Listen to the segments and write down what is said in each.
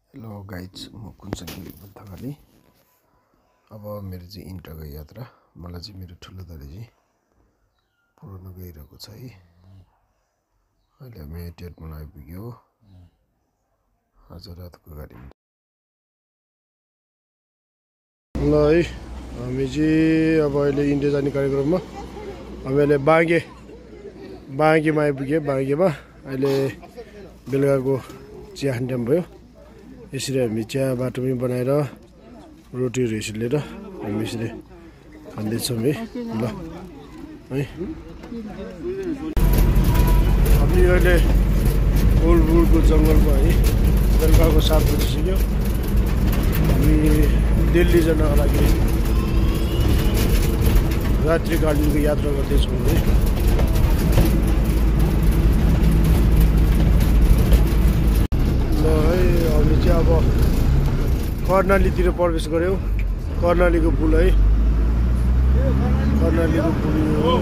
Hello guys, म कुञ्चन थकाली। अब मेरो चाहिँ इन्टरको यात्रा मलाई चाहिँ मेरो ठुलो दाले चाहिँ पुऱ्याउन गइरहेको छ है। अहिले हामी 88 मा आइपुग्यो हो। आज रातको गाडीमा ल है, हामी चाहिँ अब अहिले इन्डिया जाने कार्यक्रममा हामी अहिले बाँगेमा आइपुग्यो। बाँगेमा अहिले बेलुकाको चिया खाने टाइम भयो। यसरी हामी चिया बाटोमै बनाएर रोटीहरू यसरी लिएर हामी यसरी खाँदैछौँ है। ल है, हामी अहिले ओल्डवुडको जङ्गलमा है बेलुकाको 7 बजिसक्यो। हामी दिल्ली जानका लागि रात्रिकालीनको यात्रा गर्दैछौँ है। अब कर्णालीतिर प्रवेश गऱ्यौँ। कर्णालीको पुल है, कर्णालीको पुल हो।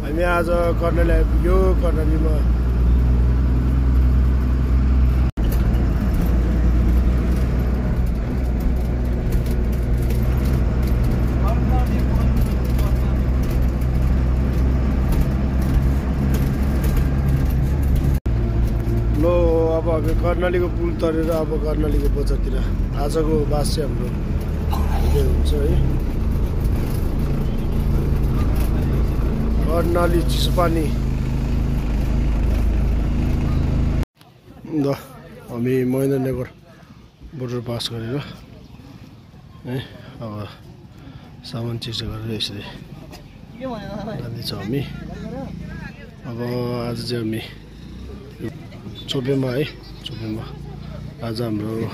हामी आज कर्णाली आइपुग्यो। कर्णालीमा अब हामी कर्णालीको पुल तरेर अब कर्णालीको बजारतिर आजको बास चाहिँ हाम्रो हुँदै हुन्छ है। कर्णाली चिसोपानी ल हामी महेन्द्रनगर बोर्डर पास गरेर है अब सामान चिसो गरेर यसरी जाँदैछौँ हामी। अब आज चाहिँ हामी चोपेमा है, चोपेमा आज हाम्रो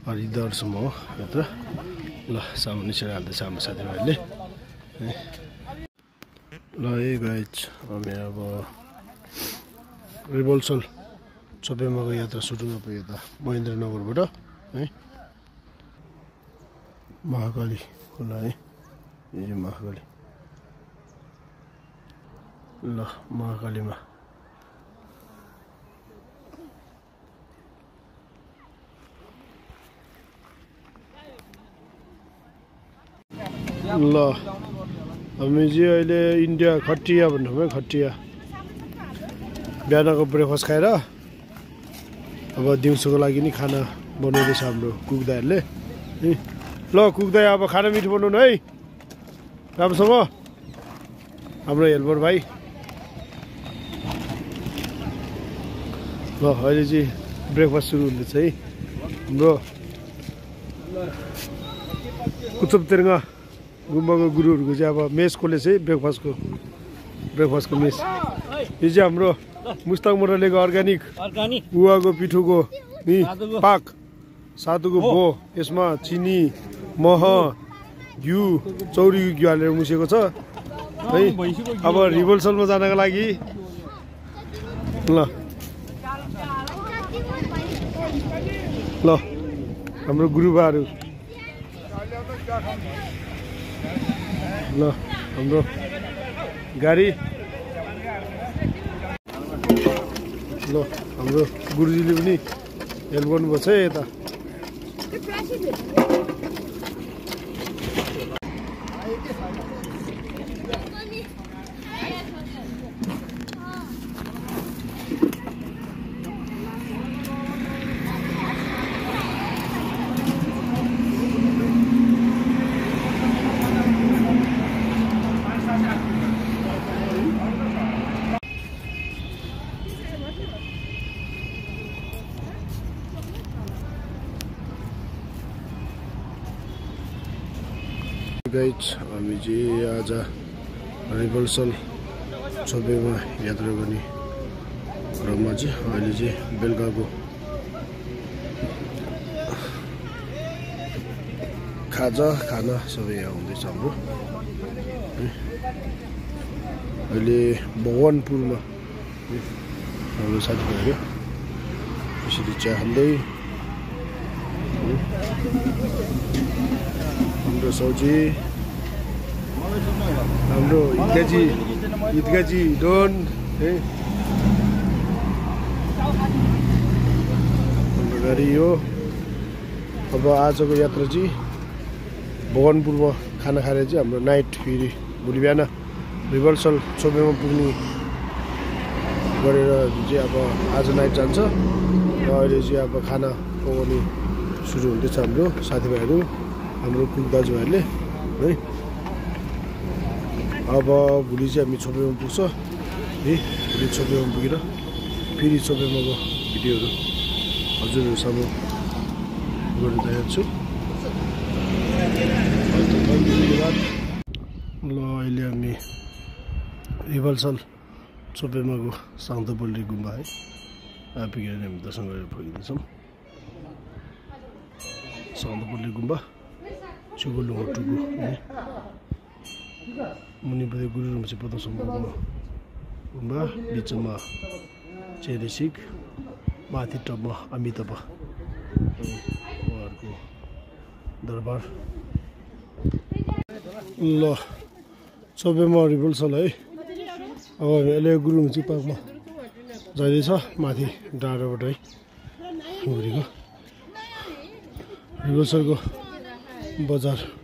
हरिद्वारसम्म हो यात्रा। ल सामान यसरी हाल्दैछ हाम्रो साथीभाइहरूले है। ल है गाइज, हामी अब रिभल्सल चोपेमाको यात्रा सुरु भयो यता महेन्द्रनगरबाट है। महाकाली खोला है, यो महाकाली। ल महाकालीमा ल हामी चाहिँ अहिले इन्डिया खटिया भन्नु भयो। खटिया बिहानको ब्रेकफास्ट खाएर अब दिउँसोको लागि नि खाना बनाउँदैछ हाम्रो कुक दाइहरूले है। ल कुक दाइ, अब खाना मिठो बनाउनु है राम्रोसँग, हाम्रो हेल्पर भाइ। ल अहिले चाहिँ ब्रेकफास्ट सुरु हुँदैछ है हाम्रो कुचुब तेर्गा गुम्बाको गुरुहरूको चाहिँ अब मेस खोलेछ है। ब्रेकफास्टको मेस। यो चाहिँ हाम्रो मुस्ताङ मोरलेको अर्ग्यानिक गुवाको पिठोको नि पाक सातुको भो। यसमा चिनी, मह, घिउ, चौरीको घिउ हालेर मुसेको छ है। अब रिभल्सलमा जानको लागि ल हाम्रो गुरुबाहरू ल हाम्रो गाडी। ल हाम्रो गुरुजीले पनि हेल्प गर्नुभएको छ है यता। गाइज, हामी चाहिँ आज रिभल्सल चोपेमा यात्रा गर्ने क्रममा चाहिँ अहिले चाहिँ बेलुकाको खाना सबै यहाँ हुँदैछ हाम्रो। अहिले भगवानपुरमा हाम्रो साथीभाइहरू यसरी चिया खाँदै हाम्रो सौजी, हाम्रो ईदगाजी डोन है। गरी यो अब आजको यात्रा चाहिँ भगवानपुरमा खाना खाएर चाहिँ हाम्रो नाइट फेरि भोलि बिहान रिभर्सल चोपेमा पुग्ने गरेर चाहिँ अब आज नाइट जान्छ र अहिले चाहिँ अब खाना पकाउने सुरु हुँदैछ हाम्रो साथीभाइहरू हाम्रो कुक दाजुभाइहरूले है अब भोलि चाहिँ हामी चोपेमा पुग्छ है भोलि चोपेमा पुगेर फेरि चोपेमाको भिडियोहरू हजुरहरू सामु गरिरहेको छु ल अहिले हामी रिभर्सल चोपेमाको साङ्तापल्ली गुम्बा है आइपुगेर हामी दर्शन गरेर फर्किँदैछौँ साङ्तापल्ली गुम्बा चुगुलुङ टुगु है मुनिपट्टि गुरुरुम चाहिँ पदमसम्मको गुम्बा बिचमा चेरिसिक माथि टपमा अमिताभ उहाँहरूको दरबार ल चोपेमा रिभर्सल है अब अहिले गुरुङची पार्कमा जाँदैछ माथि डाँडाबाट है घुरेको रिभर्सलको बजार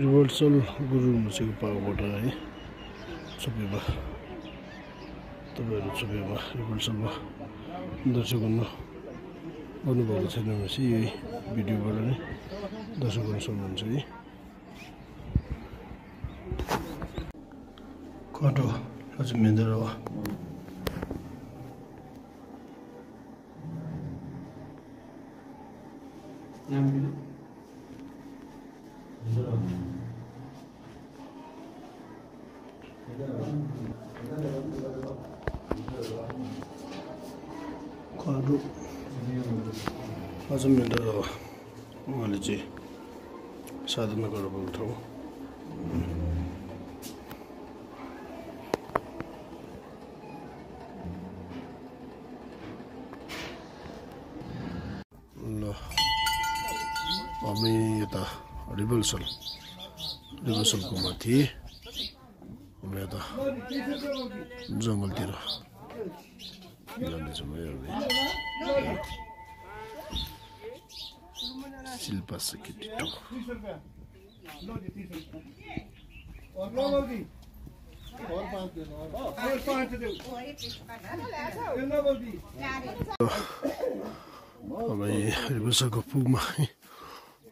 रिभर्सल गुरुङचीको पार्कबाट है चोपेमा तपाईँहरू चोपेमा रिभर्सलमा दर्शन गर्नुभएको छैन भनेपछि यही भिडियोबाट नै दर्शन गर्न सक्नुहुन्छ है कटो अझ मेन्द्र हो कटो अझ मेन्द्र हो उहाँले चाहिँ साधना गर्नुभएको ठाउँ ल हामी यता रिभर्सलको माथि हामी यता जङ्गलतिर जाँदैछौँ है हामी शिल्पा सकेटी टु अब रिभर्सलको पुगमा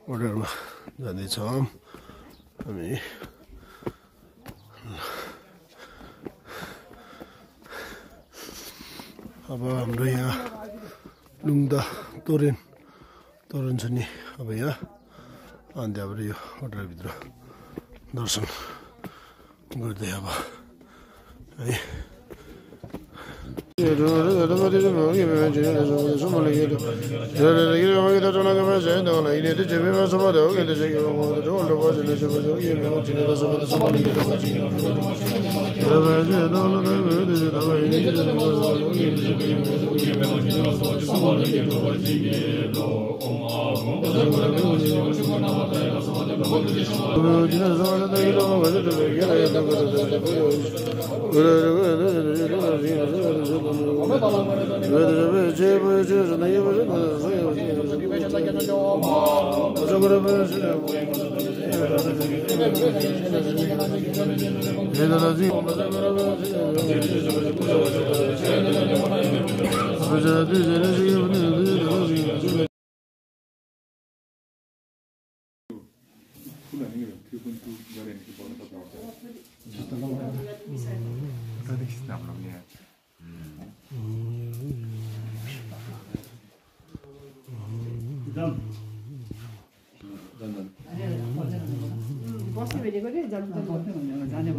अर्डरमा जाँदैछौँ हामी अब हाम्रो यहाँ लुङदा तोरण छ नि अब यहाँ अनि त्यहाँबाट यो अर्डरभित्र दर्शन गर्दै अब है बस्ने भनेको नि जाने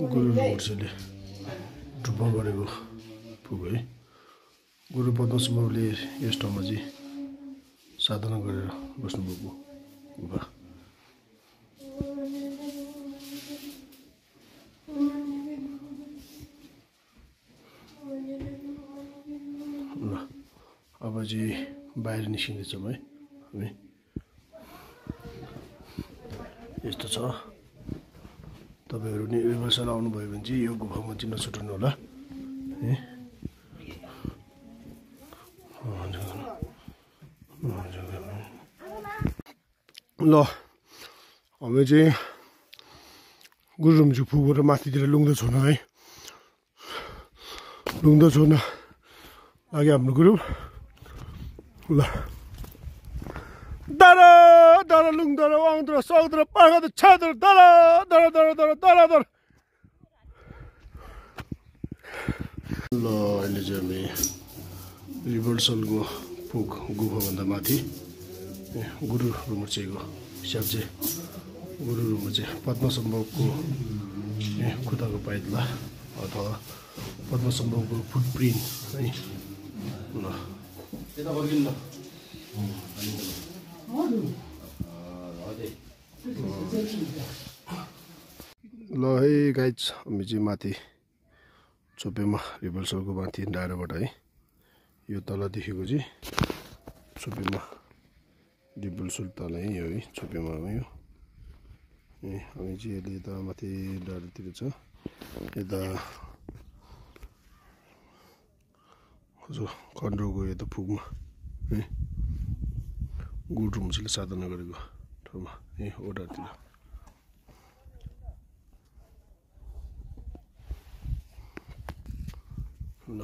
गुरु मोर्चेले टुप्पा गरेको पुग है गुरु पद्मसिंहले यस ठाउँमा चाहिँ साधना गरेर बस्नुभएको गुफा ल अब चाहिँ बाहिर निस्किँदैछौँ है हामी यस्तो छ तपाईहरु नि रिभर्सल आउनुभयो भने चाहिँ यो गुफामा चाहिँ नछुट्नु होला है ल हामी चाहिँ गुरुमजु पुगेर माथितिर लुङ्दो छोड्न है लुङ्दो छोड्न लाग्यो हाम्रो ग्रुप ल दरा दरा लुङ्दरा आउँदरा सक्दरा पाखा छादरा दरा दरा दरा दरा दरा दरा ल अहिले चाहिँ हामी रिभर्सलको पुग गुफाभन्दा माथि गुरु रुमचेको हिसाब चाहिँ गुरु रुमचे पद्मसम्भवको खुट्टाको पाइला अथवा पद्मसम्भवको फुटप्रिन्ट है ल ल है गाइज हामी चाहिँ माथि चोपेमा रिभर्सलको माथि डाँडाबाट है यो तल देखेको चाहिँ चोपेमा रिभर्सल तल है यो है चोपेमा हो यो हामी चाहिँ अहिले यता माथि डाँडातिर छ यता खण्डको यता पुगमा है गुरुमुचेले साधना गरेको ठाउँमा है ओडारतिर ल